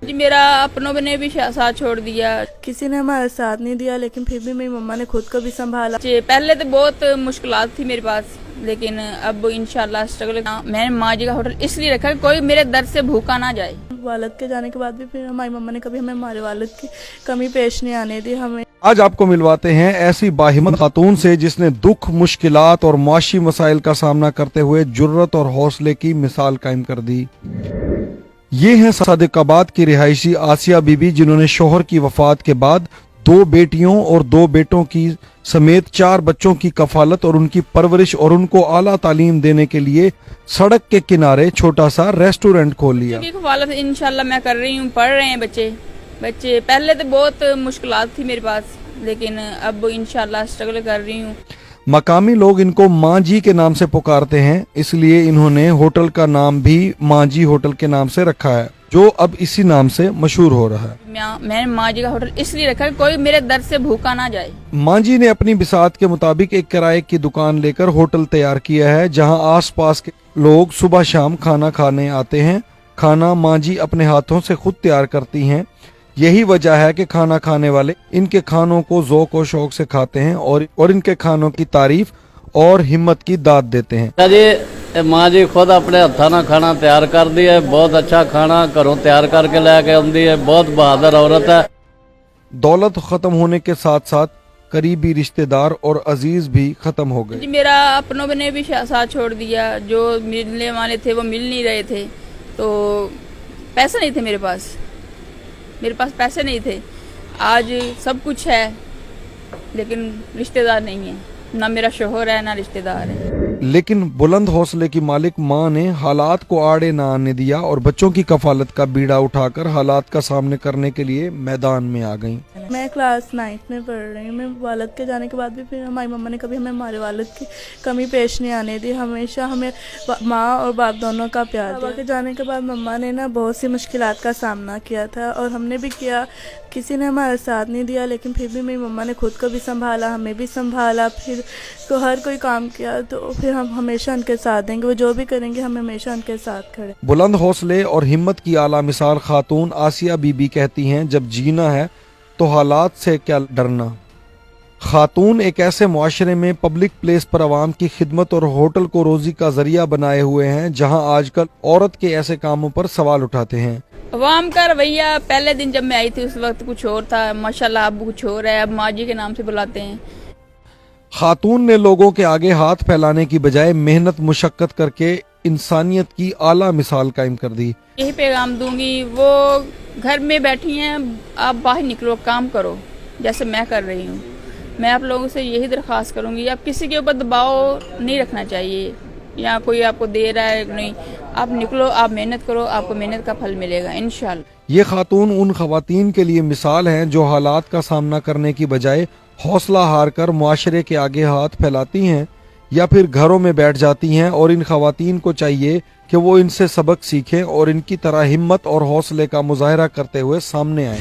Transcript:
जी मेरा अपनों ने भी साथ छोड़ दिया, किसी ने हमारा साथ नहीं दिया, लेकिन फिर भी मेरी मम्मा ने खुद को भी संभाला। जी पहले तो बहुत मुश्किलात थी मेरे पास, लेकिन अब इंशाल्लाह स्ट्रगल। मैंने माँ जी का होटल इसलिए रखा कि कोई मेरे दर से भूखा ना जाए। वालिद के जाने के बाद भी फिर हमारी मम्मा ने कभी हमें हमारे वालिद की कमी पेश नहीं आने दी हमें। आज आपको मिलवाते हैं ऐसी बाहिम्मत खातून से जिसने दुख, मुश्किलात और मुआशी मसाइल का सामना करते हुए जुर्रत और हौसले की मिसाल कायम कर दी। ये हैं सादिकाबाद की रिहायशी आसिया बीबी, जिन्होंने शोहर की वफात के बाद 2 बेटियों और 2 बेटों की समेत 4 बच्चों की कफालत और उनकी परवरिश और उनको आला तालीम देने के लिए सड़क के किनारे छोटा सा रेस्टोरेंट खोल लिया। कफालत इंशाल्लाह मैं कर रही हूँ, पढ़ रहे हैं बच्चे। पहले तो बहुत मुश्किलात थी मेरे पास, लेकिन अब इंशाल्लाह स्ट्रगल कर रही हूँ। मकामी लोग इनको माँ जी के नाम से पुकारते हैं, इसलिए इन्होंने होटल का नाम भी माँ जी होटल के नाम से रखा है, जो अब इसी नाम से मशहूर हो रहा है। मैंने माँ जी का होटल इसलिए रखा कि कोई मेरे दर से भूखा ना जाए। माँ जी ने अपनी बिसात के मुताबिक एक किराए की दुकान लेकर होटल तैयार किया है, जहां आसपास के लोग सुबह शाम खाना खाने आते हैं। खाना माँ जी अपने हाथों से खुद तैयार करती हैं। यही वजह है कि खाना खाने वाले इनके खानों को ज़ौक़ और शौक से खाते हैं और इनके खानों की तारीफ और हिम्मत की दाद देते हैं। जी माँ जी खुद अपने हथा ना खाना तैयार कर दी है, बहुत अच्छा खाना घरों तैयार करके लेके आती है, बहुत बहादुर औरत है। दौलत खत्म होने के साथ साथ करीबी रिश्तेदार और अजीज भी खत्म हो गए। जी मेरा अपनों ने भी साथ छोड़ दिया, जो मिलने वाले थे वो मिल नहीं रहे थे, तो पैसे नहीं थे मेरे पास पैसे नहीं थे। आज सब कुछ है, लेकिन रिश्तेदार नहीं है, ना मेरा शोहर है ना रिश्तेदार है। लेकिन बुलंद हौसले की मालिक माँ ने हालात को आड़े ना आने दिया और बच्चों की कफालत का बीड़ा उठाकर हालात का सामने करने के लिए मैदान में आ गईं। मैं क्लास 9th में पढ़ रही हूँ। मैं वालिद के जाने के बाद भी फिर हमारी मम्मा ने कभी हमें हमारे वालिद की कमी पेश नहीं आने दी। हमेशा हमें माँ और बाप दोनों का प्यार दिया। बाबा के जाने के बाद मम्मा ने ना बहुत सी मुश्किलात का सामना किया था, और हमने भी किया। किसी ने हमारा साथ नहीं दिया, लेकिन फिर भी मेरी मम्मा ने खुद को भी संभाला, हमें भी संभाला। फिर तो हर कोई काम किया, तो फिर हम हमेशा उनके साथ देंगे। वो जो भी करेंगे हम हमेशा उनके साथ खड़े। बुलंद हौसले और हिम्मत की आला मिसाल खातून आसिया बीबी कहती हैं, जब जीना है तो हालात से क्या डरना। खातून एक ऐसे मुआशरे में पब्लिक प्लेस पर आवाम की खिदमत और होटल को रोजी का जरिया बनाए हुए हैं, जहां आजकल औरत के ऐसे कामों पर सवाल उठाते हैं। अवाम का रवैया पहले दिन जब मैं आई थी उस वक्त कुछ और था, माशाल्लाह अब कुछ और है, अब माँ जी के नाम से बुलाते हैं। खातून ने लोगों के आगे हाथ फैलाने की बजाय मेहनत मुशक्कत करके इंसानियत की आला मिसाल कायम कर दी। यही पैगाम दूंगी, वो घर में बैठी हैं, आप बाहर निकलो, काम करो, जैसे मैं कर रही हूँ। मैं आप लोगों से यही दरख्वास्त करूंगी, आप किसी के ऊपर दबाव नहीं रखना चाहिए, या कोई आपको दे रहा है नहीं, आप निकलो, आप मेहनत करो, आपको मेहनत का फल मिलेगा इंशाल्लाह। ये खातून उन खवातीन के लिए मिसाल हैं जो हालात का सामना करने की बजाय हौसला हार कर मुआशरे के आगे हाथ फैलाती हैं या फिर घरों में बैठ जाती हैं, और इन खवातीन को चाहिए कि वो इनसे सबक सीखें और इनकी तरह हिम्मत और हौसले का मुजाहरा करते हुए सामने आएं।